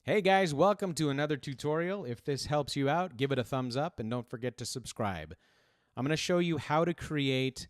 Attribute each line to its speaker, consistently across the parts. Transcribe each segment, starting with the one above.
Speaker 1: Hey guys, welcome to another tutorial. If this helps you out, give it a thumbs up and don't forget to subscribe. I'm going to show you how to create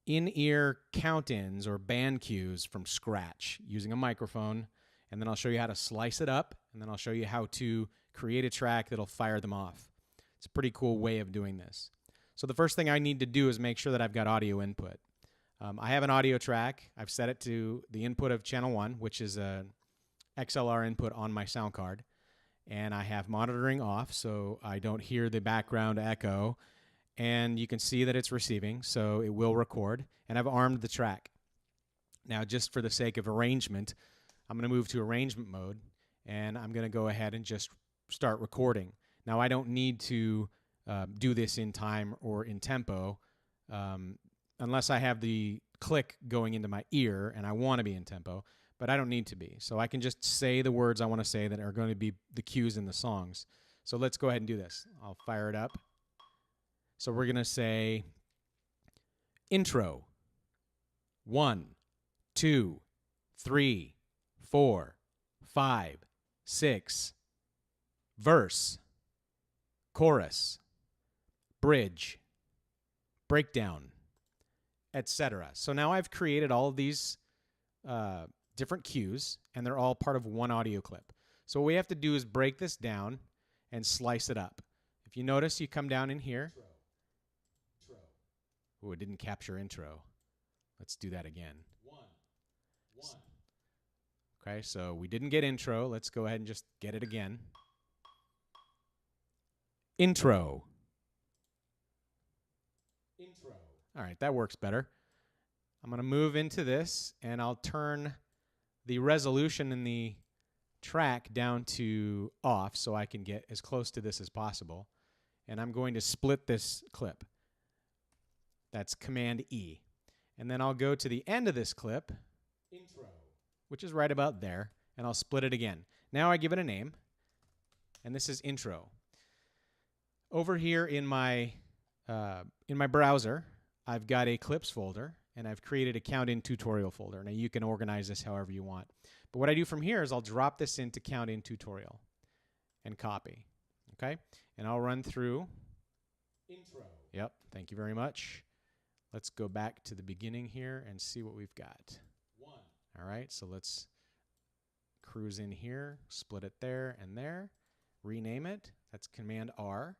Speaker 1: in-ear count-ins or band cues from scratch using a microphone, and then I'll show you how to slice it up, and then I'll show you how to create a track that'll fire them off. It's a pretty cool way of doing this. So the first thing I need to do is make sure that I've got audio input. I have an audio track. I've set it to the input of channel 1, which is a XLR input on my sound card, and I have monitoring off so I don't hear the background echo, and you can see that it's receiving, so it will record, and I've armed the track. Now, just for the sake of arrangement, I'm going to move to arrangement mode, and I'm going to go ahead and just start recording. Now, I don't need to do this in time or in tempo unless I have the click going into my ear and I want to be in tempo. But I don't need to be. So I can just say the words I want to say that are going to be the cues in the songs. So let's go ahead and do this. I'll fire it up. So we're going to say intro. 1, 2, 3, 4, 5, 6. Verse. Chorus. Bridge. Breakdown. Etc. So now I've created all of these different cues, and they're all part of one audio clip. So what we have to do is break this down and slice it up. If you notice, you come down in here. Oh, it didn't capture intro. Let's do that again. Okay, so we didn't get intro. Let's go ahead and just get it again. Intro. All right, that works better. I'm going to move into this, and I'll turn the resolution in the track down to off so I can get as close to this as possible. And I'm going to split this clip. That's Command E. And then I'll go to the end of this clip, intro, which is right about there, and I'll split it again. Now I give it a name, and this is intro. Over here in my browser, I've got a clips folder, and I've created a count-in tutorial folder. Now you can organize this however you want. But what I do from here is I'll drop this into count-in tutorial and copy. Okay? And I'll run through. Intro. Yep, thank you very much. Let's go back to the beginning here and see what we've got. 1. All right, so let's cruise in here, split it there and there, rename it. That's Command R.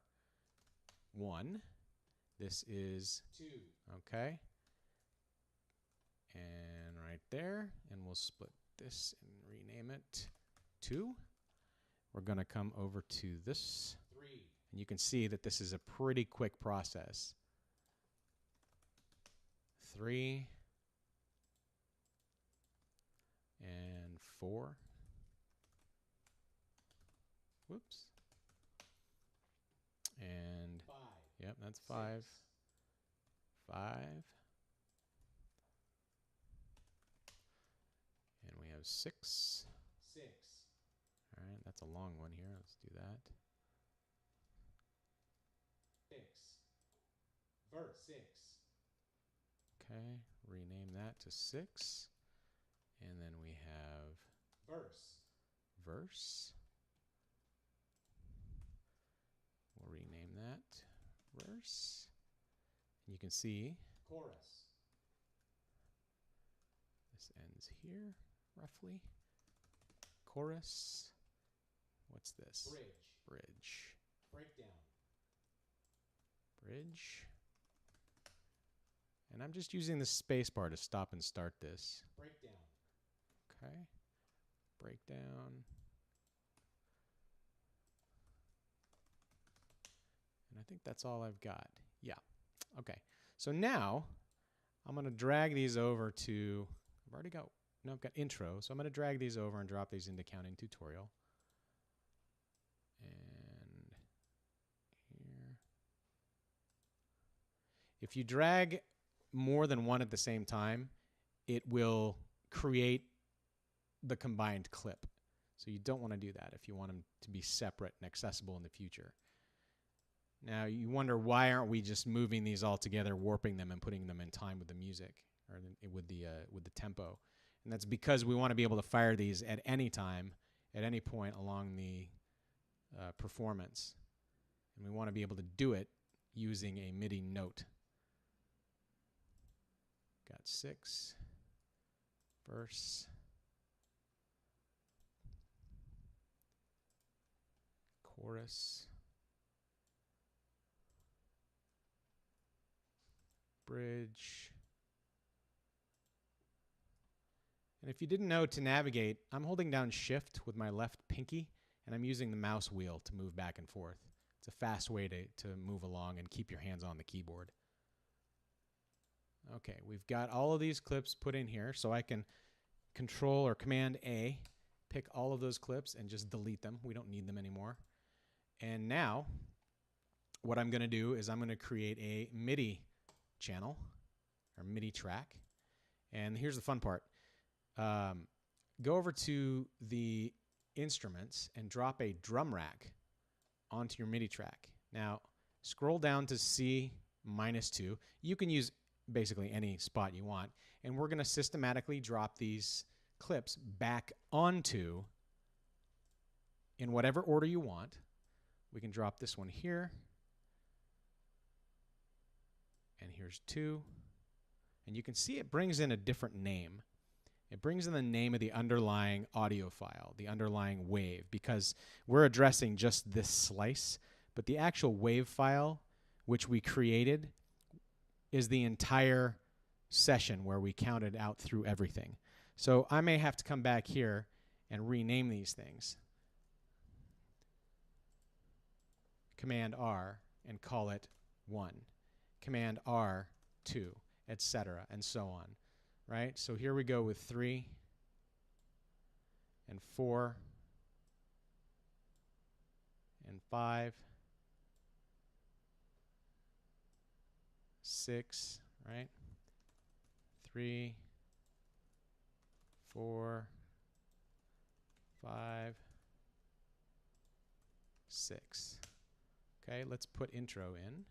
Speaker 1: 1. This is 2. Okay. And right there, and we'll split this and rename it 2. We're going to come over to this 3, and you can see that this is a pretty quick process. 3 and 4. Whoops. And 5. Yep, that's 5. 5. And we have 6. All right, that's a long one here. Let's do that. 6. Verse 6. Okay, rename that to 6. And then we have verse. We'll rename that verse. You can see chorus. This ends here, roughly. Chorus. What's this? Bridge. Breakdown. Bridge. And I'm just using the space bar to stop and start this. Breakdown. Okay. Breakdown. And I think that's all I've got. Yeah. Okay. So now I'm going to drag these over to, I've got intro. So I'm going to drag these over and drop these into count-in tutorial. And here. If you drag more than one at the same time, it will create the combined clip. So you don't want to do that if you want them to be separate and accessible in the future. Now you wonder, why aren't we just moving these all together, warping them and putting them in time with the music or with the tempo? And that's because we want to be able to fire these at any time at any point along the performance. And we want to be able to do it using a MIDI note. Got 6, verse, chorus, bridge. And if you didn't know to navigate, I'm holding down Shift with my left pinky, and I'm using the mouse wheel to move back and forth. It's a fast way to move along and keep your hands on the keyboard. Okay, we've got all of these clips put in here, so I can Control or Command A, pick all of those clips and just delete them. We don't need them anymore. And now, what I'm going to do is I'm going to create a MIDI channel, or MIDI track. And here's the fun part. Go over to the instruments and drop a drum rack onto your MIDI track. Now, scroll down to C-2. You can use basically any spot you want. And we're going to systematically drop these clips back onto, in whatever order you want. We can drop this one here. And here's 2. And you can see it brings in a different name. It brings in the name of the underlying audio file, the underlying wave, because we're addressing just this slice, but the actual wave file, which we created, is the entire session where we counted out through everything. So I may have to come back here and rename these things. Command R and call it 1. Command R 2, etc., and so on. Right? So here we go with 3 and 4 and 5, 6, right? 3, 4, 5, 6. Okay, let's put intro in.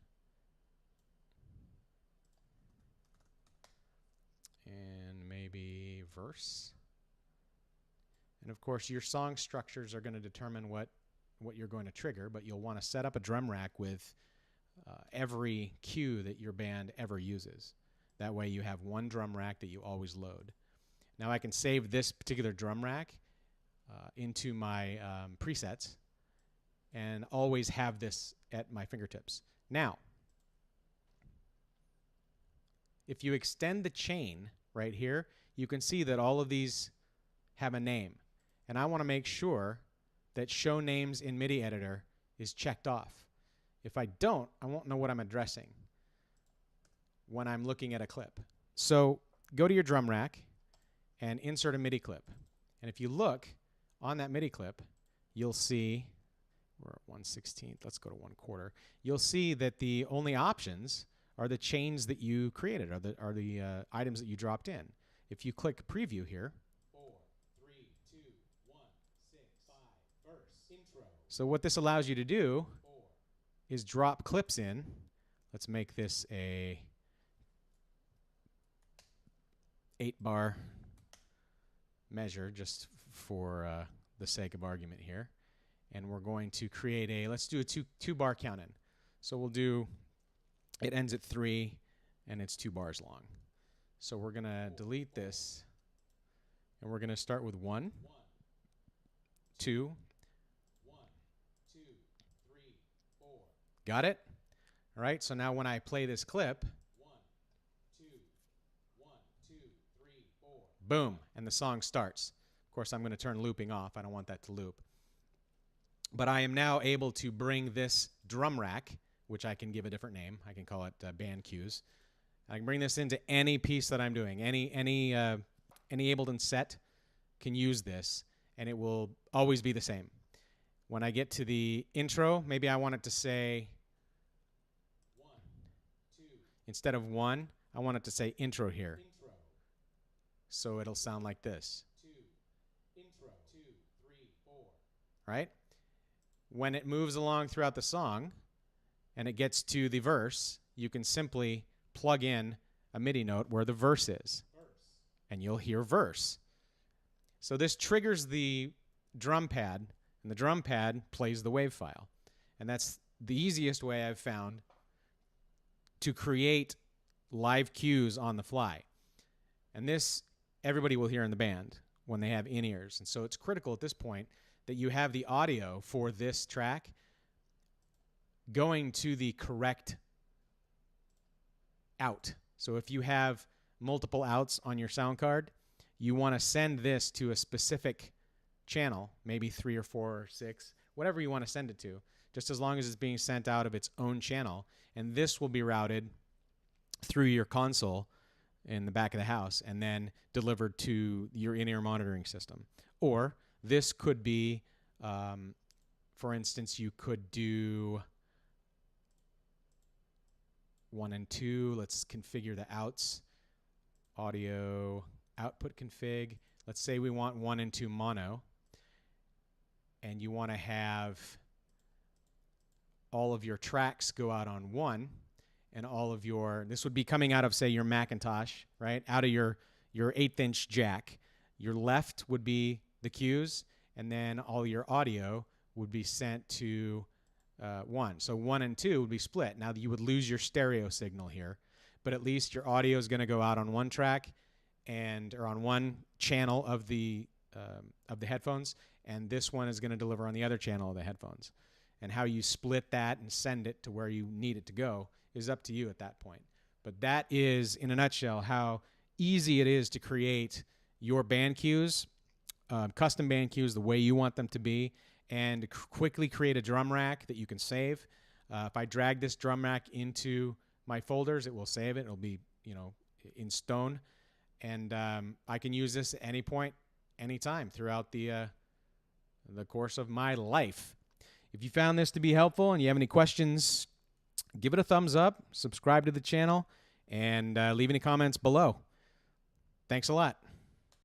Speaker 1: And maybe verse. And of course, your song structures are going to determine what you're going to trigger, but you'll want to set up a drum rack with every cue that your band ever uses. That way you have one drum rack that you always load. Now I can save this particular drum rack into my presets and always have this at my fingertips. Now, if you extend the chain right here, you can see that all of these have a name. And I want to make sure that Show Names in MIDI Editor is checked off. If I don't, I won't know what I'm addressing when I'm looking at a clip. So go to your drum rack and insert a MIDI clip. And if you look on that MIDI clip, you'll see, we're at 1/16, let's go to 1/4. You'll see that the only options are the chains that you created, are the items that you dropped in. If you click preview here, 4, 3, 2, 1, 6, 5, verse, intro. So what this allows you to do is drop clips in. Let's make this a 8-bar measure just for the sake of argument here. And we're going to create a, let's do a two-bar count in. So we'll do, it ends at 3 and it's 2 bars long. So we're going to delete this and we're going to start with 1, 2, 1, 2, 3, 4. Got it? All right, so now when I play this clip, 1, 2, 1, 2, 3, 4. Boom, and the song starts. Of course, I'm going to turn looping off. I don't want that to loop. But I am now able to bring this drum rack, which I can give a different name. I can call it band cues. I can bring this into any piece that I'm doing. Any Ableton set can use this, and it will always be the same. When I get to the intro, maybe I want it to say 1, 2. Instead of 1, I want it to say intro here. Intro. So it'll sound like this. 2, intro, 2, 3, 4. Right? When it moves along throughout the song and it gets to the verse, you can simply plug in a MIDI note where the verse is. Verse. And you'll hear verse. So this triggers the drum pad, and the drum pad plays the wave file. And that's the easiest way I've found to create live cues on the fly. And this everybody will hear in the band when they have in-ears. And so it's critical at this point that you have the audio for this track going to the correct out. So if you have multiple outs on your sound card, you want to send this to a specific channel, maybe 3 or 4 or 6, whatever you want to send it to, just as long as it's being sent out of its own channel. And this will be routed through your console in the back of the house and then delivered to your in-ear monitoring system. Or this could be, for instance, you could do 1 and 2. Let's configure the outs. Audio output config. Let's say we want 1 and 2 mono, and you want to have all of your tracks go out on 1, and all of your, this would be coming out of, say, your Macintosh, right? Out of your 1/8" jack. Your left would be the cues, and then all your audio would be sent to 1. So 1 and 2 would be split. Now you would lose your stereo signal here, but at least your audio is going to go out on one track or on one channel of the headphones, and this one is going to deliver on the other channel of the headphones. And how you split that and send it to where you need it to go is up to you at that point. But that is, in a nutshell, how easy it is to create your band cues, custom band cues, the way you want them to be, and quickly create a drum rack that you can save. If I drag this drum rack into my folders, it will save it. It'll be, in stone. And I can use this at any point, anytime throughout the course of my life. If you found this to be helpful and you have any questions, give it a thumbs up, subscribe to the channel, and leave any comments below. Thanks a lot.